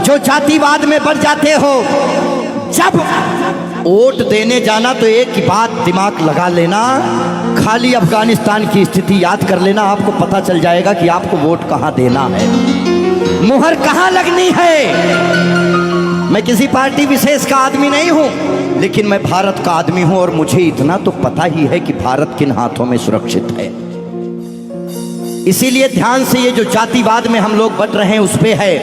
जो जातिवाद में बढ़ जाते हो, जब वोट देने जाना तो एक ही बात दिमाग लगा लेना, खाली अफगानिस्तान की स्थिति याद कर लेना, आपको पता चल जाएगा कि आपको वोट कहां देना है, मुहर कहां लगनी है। मैं किसी पार्टी विशेष का आदमी नहीं हूं, लेकिन मैं भारत का आदमी हूं और मुझे इतना तो पता ही है कि भारत किन हाथों में सुरक्षित है। इसीलिए ध्यान से, ये जो जातिवाद में हम लोग बट रहे हैं उस पे है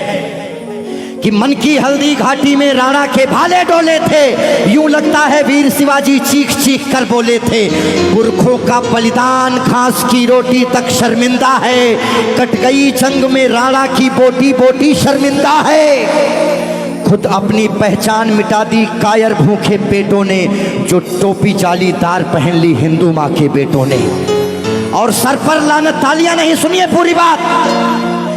कि मन की हल्दी घाटी में राणा के भाले डोले थे, यूं लगता है वीर शिवाजी चीख चीख कर बोले थे। पुरखों का बलिदान घास की रोटी तक शर्मिंदा है, कट गई जंग में राणा की बोटी बोटी शर्मिंदा है। खुद अपनी पहचान मिटा दी कायर भूखे पेटों ने, जो टोपी जालीदार पहन ली हिंदू माँ के बेटों ने। और सर पर लानत, तालियां नहीं, सुनिए पूरी बात,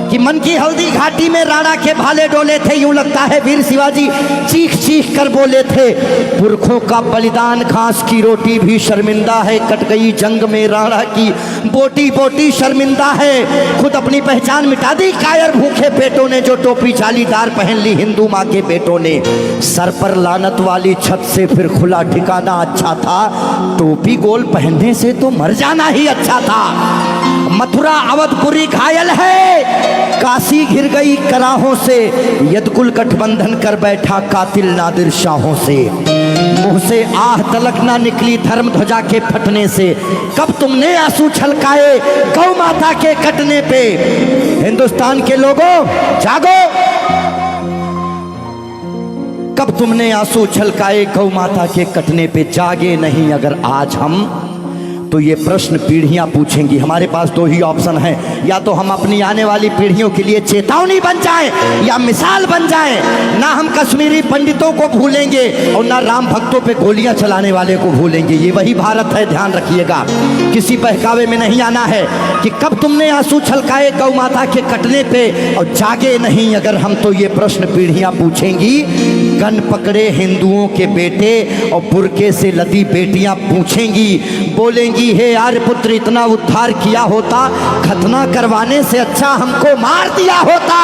कि मन की हल्दी घाटी में राणा के भाले डोले थे, यूं लगता है वीर शिवाजी चीख चीख कर बोले थे। पुरखों का बलिदान घास की रोटी भी शर्मिंदा है, कट गई जंग में राणा की बोटी बोटी शर्मिंदा है। खुद अपनी पहचान मिटा दी कायर भूखे पेटों ने, जो टोपी जालीदार पहन ली हिंदू माँ के बेटों ने। सर पर लानत वाली छत से फिर खुला ठिकाना अच्छा था, टोपी गोल पहनने से तो मर जाना ही अच्छा था। मथुरा अवधपुरी घायल है, काशी घिर गई कराहों से, यदकुल गठबंधन कर बैठा कातिल नादिर शाहों से। मुंह से आह तलक ना निकली धर्म ध्वजा के फटने से, कब तुमने आंसू छलकाए गौ माता के कटने पे। हिंदुस्तान के लोगों जागो, कब तुमने आंसू छलकाए गौ माता के कटने पे। जागे नहीं अगर आज हम, तो ये प्रश्न पीढ़ियां पूछेंगी। हमारे पास दो ही ऑप्शन है, या तो हम अपनी आने वाली पीढ़ियों के लिए चेतावनी बन जाएं या मिसाल बन जाएं। ना हम कश्मीरी पंडितों को भूलेंगे और ना राम भक्तों पे गोलियां चलाने वाले को भूलेंगे। ये वही भारत है, ध्यान रखिएगा। किसी बहकावे में नहीं आना है कि कब तुमने आंसू छलकाए गौ माता के कटने पे, और जागे नहीं अगर हम, तो ये प्रश्न पीढ़ियां पूछेंगी। गन पकड़े हिंदुओं के बेटे और बुरके से लदी बेटियां पूछेंगी, बोलेंगी हे आर्यपुत्र इतना उद्धार किया होता, खतना करवाने से अच्छा हमको मार दिया होता।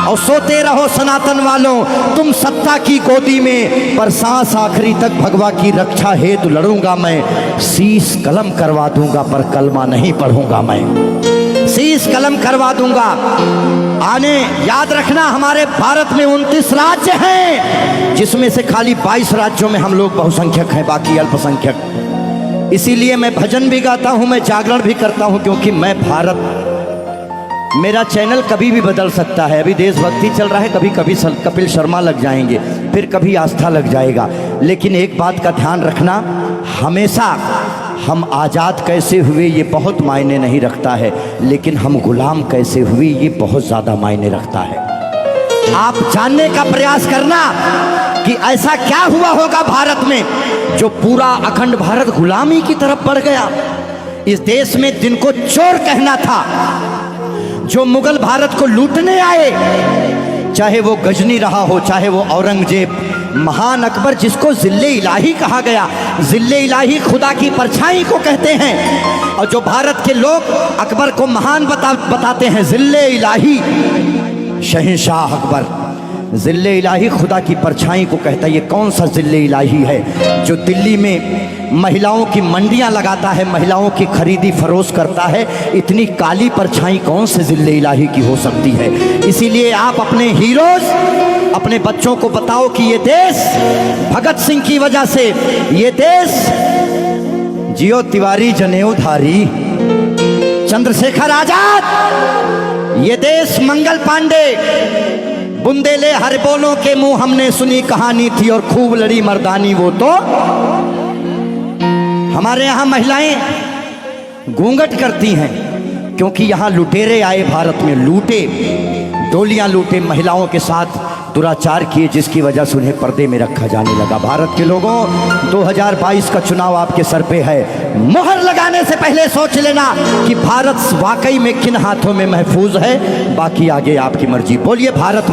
और सोते रहो सनातन वालों तुम सत्ता की गोदी में, पर सांस आखिरी तक भगवा की रक्षा हेतु लड़ूंगा मैं। शीश कलम करवा दूंगा पर कलमा नहीं पढ़ूंगा मैं, शीश कलम करवा दूंगा। आने याद रखना, हमारे भारत में 29 राज्य हैं, जिसमें से खाली 22 राज्यों में हम लोग बहुसंख्यक हैं, बाकी अल्पसंख्यक। इसीलिए मैं भजन भी गाता हूं, मैं जागरण भी करता हूं, क्योंकि मैं भारत, मेरा चैनल कभी भी बदल सकता है। अभी देशभक्ति चल रहा है, कभी कभी कपिल शर्मा लग जाएंगे, फिर कभी आस्था लग जाएगा। लेकिन एक बात का ध्यान रखना, हमेशा हम आज़ाद कैसे हुए ये बहुत मायने नहीं रखता है, लेकिन हम गुलाम कैसे हुए ये बहुत ज़्यादा मायने रखता है। आप जानने का प्रयास करना कि ऐसा क्या हुआ होगा भारत में जो पूरा अखंड भारत गुलामी की तरफ बढ़ गया। इस देश में जिनको चोर कहना था, जो मुगल भारत को लूटने आए, चाहे वो गजनी रहा हो, चाहे वो औरंगजेब, महान अकबर जिसको जिल्ले इलाही कहा गया, जिल्ले इलाही खुदा की परछाई को कहते हैं। और जो भारत के लोग अकबर को महान बताते हैं, जिल्ले इलाही शहंशाह अकबर, जिल्ले इलाही खुदा की परछाई को कहता है। ये कौन सा जिल्ले इलाही है जो दिल्ली में महिलाओं की मंडियां लगाता है, महिलाओं की खरीदी फरोश करता है? इतनी काली परछाई कौन से जिल्ले इलाही की हो सकती है? इसीलिए आप अपने हीरोज, अपने बच्चों को बताओ कि ये देश भगत सिंह की वजह से, ये देश जियो तिवारी जनेऊधारी, चंद्रशेखर आजाद, ये देश मंगल पांडे, बुंदेले हर बोलों के मुंह हमने सुनी कहानी थी और खूब लड़ी मर्दानी वो तो। हमारे यहाँ महिलाएं घूंघट करती हैं क्योंकि यहाँ लुटेरे आए भारत में, लूटे, डोलियां लूटे, महिलाओं के साथ दुराचार किए, जिसकी वजह से उन्हें पर्दे में रखा जाने लगा। भारत के लोगों, 2022 का चुनाव आपके सर पे है। मोहर लगाने से पहले सोच लेना कि भारत वाकई में किन हाथों में महफूज है। बाकी आगे आपकी मर्जी। बोलिए भारत।